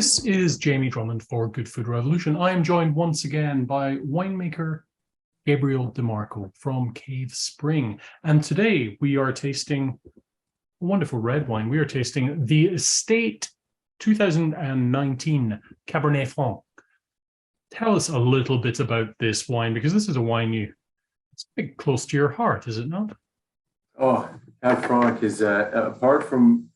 This is Jamie Drummond for Good Food Revolution. I am joined once again by winemaker Gabriel Demarco from Cave Spring. And today we are tasting a wonderful red wine. We are tasting the Estate 2019 Cabernet Franc. Tell us a little bit about this wine, because this is a wine it's big close to your heart, is it not? Oh, Cab Franc is, apart from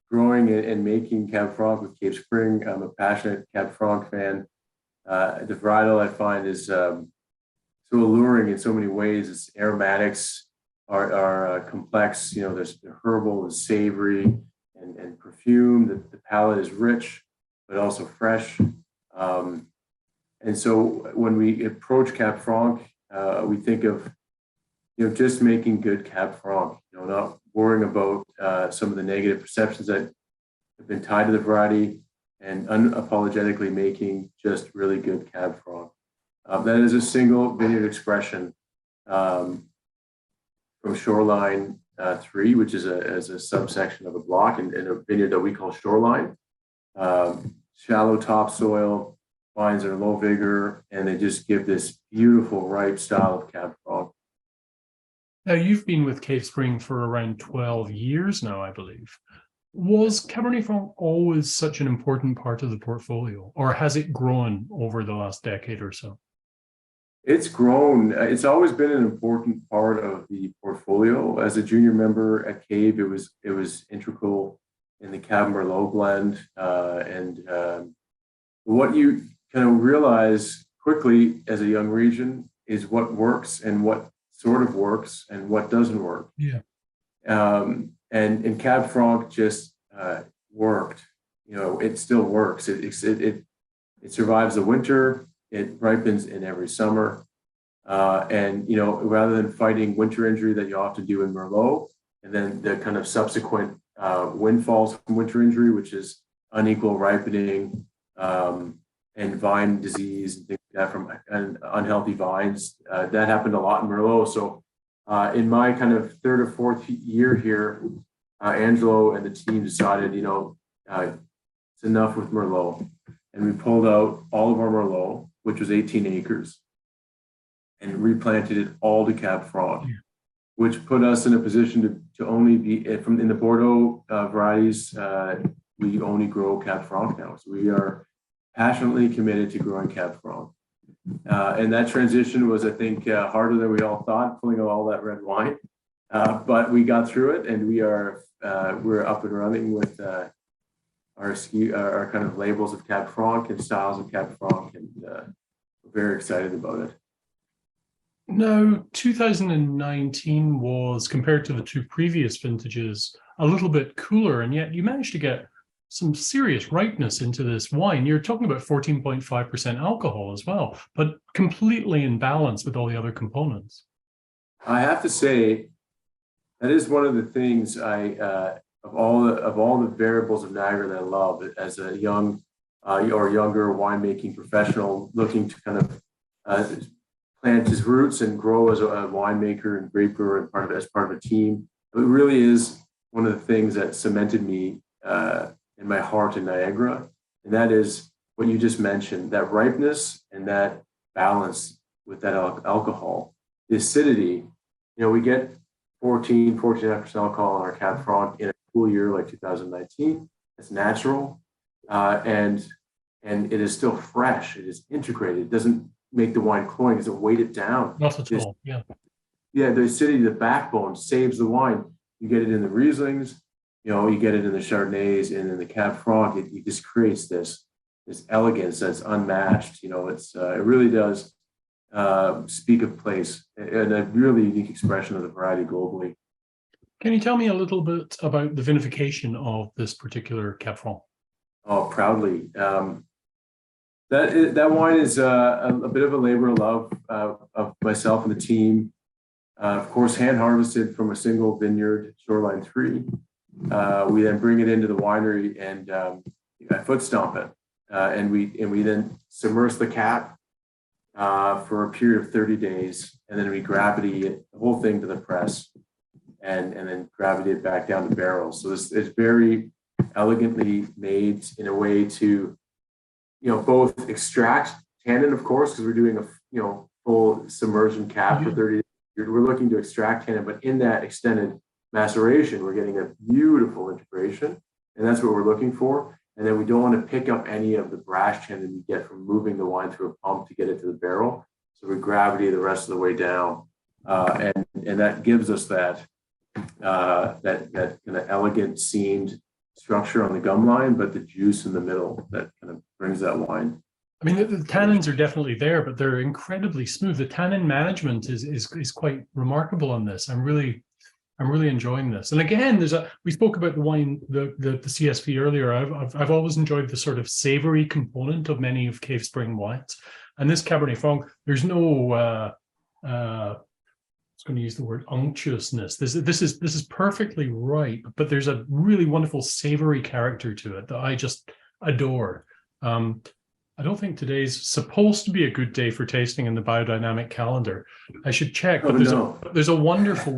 growing and making Cab Franc with Cave Spring, I'm a passionate Cab Franc fan. The varietal I find is so alluring in so many ways. Its aromatics are complex. You know, there's the herbal and savory and perfume. The palate is rich, but also fresh. And so when we approach Cab Franc, we think of just making good Cab Franc. Not worrying about some of the negative perceptions that have been tied to the variety, and unapologetically making just really good Cab Franc. That is a single vineyard expression from Shoreline 3, which is a subsection of a block in a vineyard that we call Shoreline. Shallow topsoil, vines are low vigor, and they just give this beautiful, ripe style of Cab Franc. Now, you've been with Cave Spring for around 12 years now, I believe. Was Cabernet Franc always such an important part of the portfolio, or has it grown over the last decade or so? It's grown. It's always been an important part of the portfolio. As a junior member at Cave, it was integral in the Cab Merlot blend. What you kind of realize quickly as a young region is what works and what sort of works and what doesn't work. Yeah. And Cab Franc just worked. It still works. It survives the winter. It ripens in every summer. And rather than fighting winter injury that you often do in Merlot, and then the kind of subsequent windfalls from winter injury, which is unequal ripening and vine disease and things like that from unhealthy vines. That happened a lot in Merlot. So in my kind of third or fourth year here, Angelo and the team decided, it's enough with Merlot. And we pulled out all of our Merlot, which was 18 acres, and replanted it all to Cab Franc, which put us in a position to only be in the Bordeaux varieties. We only grow Cab Franc now. So we are passionately committed to growing Cab Franc. And that transition was, I think, harder than we all thought, pulling out all that red wine. But we got through it, and we're up and running with our kind of labels of Cab Franc and styles of Cab Franc, and we're very excited about it. Now, 2019 was, compared to the two previous vintages, a little bit cooler, and yet you managed to get some serious ripeness into this wine. You're talking about 14.5% alcohol as well, but completely in balance with all the other components. I have to say, that is one of the things of all the variables of Niagara that I love as a young or younger winemaking professional looking to kind of plant his roots and grow as a winemaker and grape grower and as part of a team. It really is one of the things that cemented me in my heart in Niagara, and that is what you just mentioned, that ripeness and that balance with that alcohol, the acidity. We get 14.5% alcohol in our Cab Franc in a cool year like 2019. It's natural, and it is still fresh. It is integrated. It doesn't make the wine cloying. It doesn't weight it down. Not at all. Yeah. Yeah, the acidity, the backbone saves the wine. You get it in the Rieslings. You get it in the Chardonnays, and in the Cab Franc, it just creates this elegance that's unmatched. It really does speak of place and a really unique expression of the variety globally. Can you tell me a little bit about the vinification of this particular Cab Franc? Oh, proudly. That wine is a bit of a labor of love of myself and the team. Of course, hand harvested from a single vineyard, Shoreline 3. We then bring it into the winery and foot stomp it, and we then submerge the cap for a period of 30 days, and then we gravity it, the whole thing to the press, and then gravity it back down the barrel. So it's very elegantly made in a way to, both extract tannin, of course, because we're doing a, full submersion cap for 30 days. We're looking to extract tannin, but in that extended maceration, we're getting a beautiful integration, and that's what we're looking for. And then we don't want to pick up any of the brash tannin you get from moving the wine through a pump to get it to the barrel. So we gravity the rest of the way down, and that gives us that kind of elegant seamed structure on the gum line, but the juice in the middle that kind of brings that wine. I mean, the tannins are definitely there, but they're incredibly smooth. The tannin management is quite remarkable on this. I'm really enjoying this. And again, we spoke about the wine, the CSV earlier. I've always enjoyed the sort of savory component of many of Cave Spring wines. And this Cabernet Franc, there's no I was going to use the word unctuousness. This is perfectly ripe, but there's a really wonderful savory character to it that I just adore. I don't think today's supposed to be a good day for tasting in the biodynamic calendar. I should check, but there's a wonderful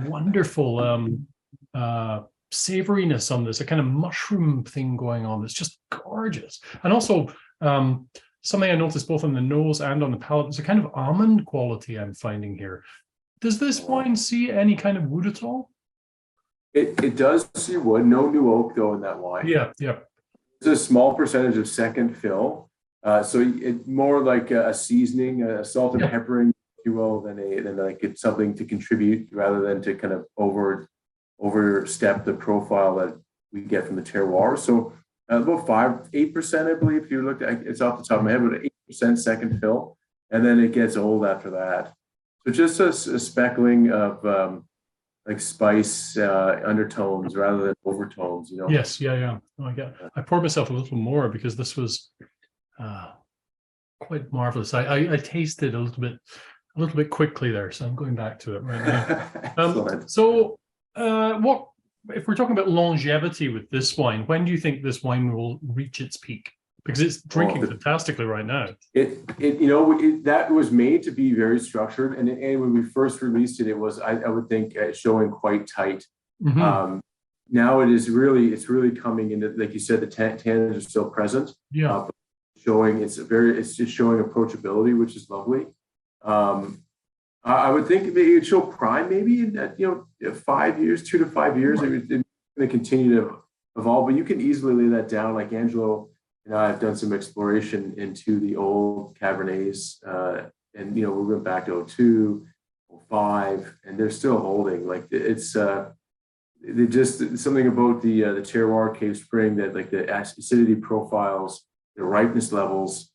savoriness on this, a kind of mushroom thing going on that's just gorgeous. And also something I noticed both on the nose and on the palate, there's a kind of almond quality I'm finding here. Does this wine see any kind of wood at all? It does see wood, no new oak though in that wine. Yeah. There's a small percentage of second fill. So it's more like a seasoning, a salt and peppering, if you will, than like it's something to contribute rather than to kind of overstep the profile that we get from the terroir. So about 8%, I believe, if you looked at it's off the top of my head, but 8% second fill, and then it gets old after that. So just a speckling of like spice undertones rather than overtones, Yes, yeah. Oh, I poured myself a little more because this was quite marvelous. I tasted a little bit quickly there, so I'm going back to it right now. So what if we're talking about longevity with this wine? When do you think this wine will reach its peak? Because it's drinking fantastically right now. That was made to be very structured, and when we first released it, it was I would think showing quite tight. Mm-hmm. Now it's really coming into, like you said, the tannins are still present. Yeah. It's just showing approachability, which is lovely. I would think maybe it'd show prime maybe in that 5 years, 2 to 5 years. Right. It's going to continue to evolve, but you can easily lay that down. Like Angelo and I have done some exploration into the old Cabernets, and we went back to 02, 05, and they're still holding. Like it's just something about the terroir Cave Spring that like the acidity profiles, the ripeness levels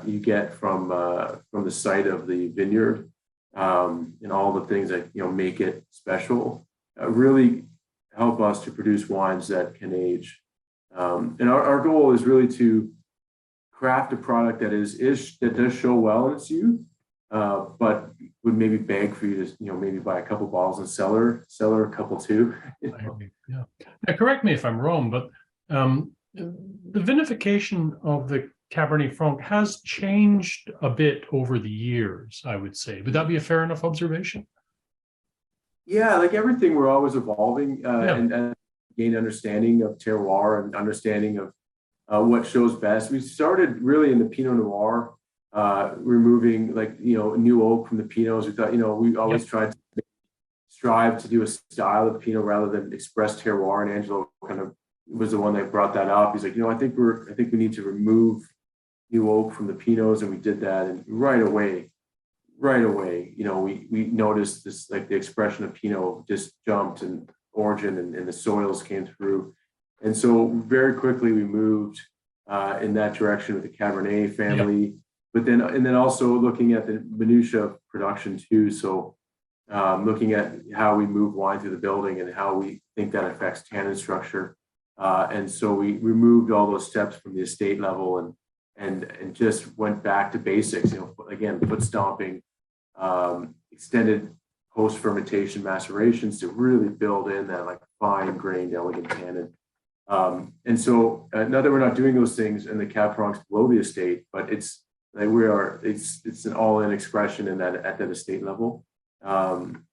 you get from the site of the vineyard, and all the things that make it special really help us to produce wines that can age. And our goal is really to craft a product that that does show well in its youth, but would maybe beg for you to maybe buy a couple bottles and sell her a couple too. Yeah. Now, correct me if I'm wrong, but the vinification of the Cabernet Franc has changed a bit over the years, I would say. Would that be a fair enough observation? Yeah, like everything, we're always evolving and gain understanding of terroir and understanding of what shows best. We started really in the Pinot Noir, removing new oak from the Pinots. We thought, we always tried to strive to do a style of Pinot rather than express terroir. And Angelo kind of was the one that brought that up. He's like, I think we need to remove new oak from the Pinots, and we did that. And right away, we noticed this, like the expression of Pinot just jumped, and origin and the soils came through. And so very quickly we moved in that direction with the Cabernet family, but then also looking at the minutia of production too. So looking at how we move wine through the building and how we think that affects tannin structure. And so we removed all those steps from the estate level and just went back to basics, again, foot stomping, extended post-fermentation macerations to really build in that like fine-grained, elegant tannin. And so not that we're not doing those things in the Cab Francs below the estate, but it's an all-in expression at that estate level. And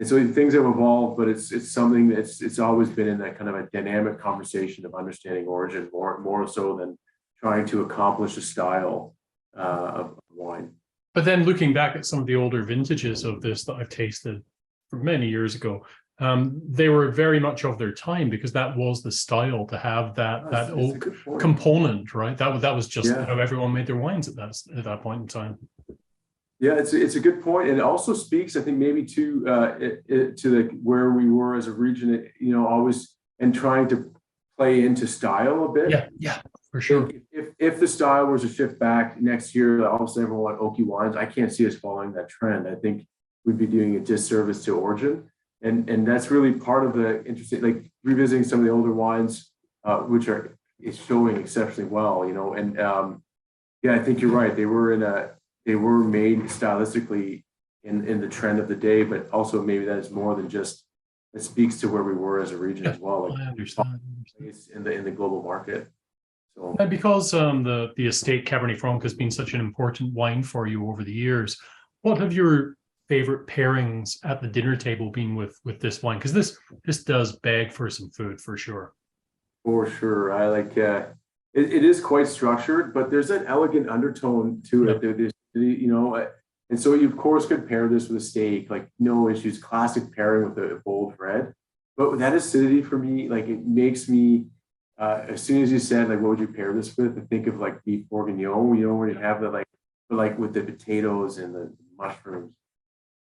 And so things have evolved, but it's something that's it's always been in that kind of a dynamic conversation of understanding origin more so than trying to accomplish a style of wine. But then looking back at some of the older vintages of this that I've tasted from many years ago, they were very much of their time because that was the style to have that oak component, right? That was just how everyone made their wines at that point in time. Yeah, it's a good point, and it also speaks, I think, maybe to where we were as a region, you know, always and trying to play into style a bit. Yeah, for sure. If the style was to shift back next year, all of a sudden everyone want oaky wines. I can't see us following that trend. I think we'd be doing a disservice to origin, and that's really part of the interesting, like revisiting some of the older wines, which is showing exceptionally well, you know, and yeah, I think you're right. They were made stylistically in the trend of the day, but also maybe that is more than just, it speaks to where we were as a region as well. Like, I understand. In the global market. So and because the estate Cabernet Franc has been such an important wine for you over the years, what have your favorite pairings at the dinner table been with this wine? Because this does beg for some food for sure. For sure, I like it is quite structured, but there's an elegant undertone to it. There's, you know, and so you of course could pair this with a steak, like no issues, classic pairing with a bold red. But with that acidity for me, like it makes me, as soon as you said like what would you pair this with, I think of like beef bourguignon, you know, where you have the like with the potatoes and the mushrooms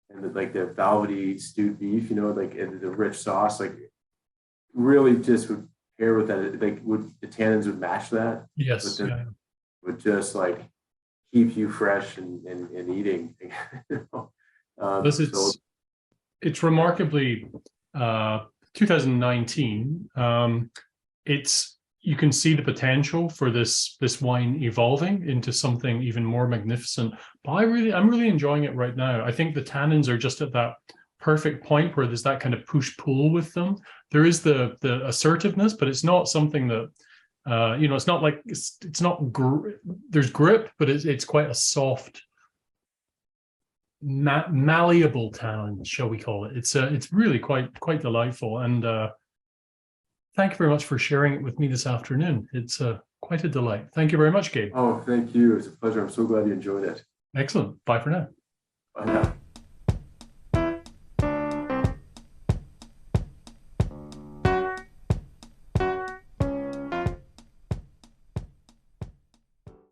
and the velvety stewed beef, you know, like and the rich sauce, like really just would pair with that. Like would the tannins would match that? Yes, would just like keep you fresh and eating. It's remarkably 2019. You can see the potential for this wine evolving into something even more magnificent. But I'm really enjoying it right now. I think the tannins are just at that perfect point where there's that kind of push-pull with them. There is the assertiveness, but it's not something that you know, it's not like it's not there's grip, but it's quite a soft, malleable tannin, shall we call it. It's really quite delightful, and thank you very much for sharing it with me this afternoon. It's quite a delight. Thank you very much, Gabe. Oh, thank you. It's a pleasure. I'm so glad you enjoyed it. Excellent. Bye for now. Bye now.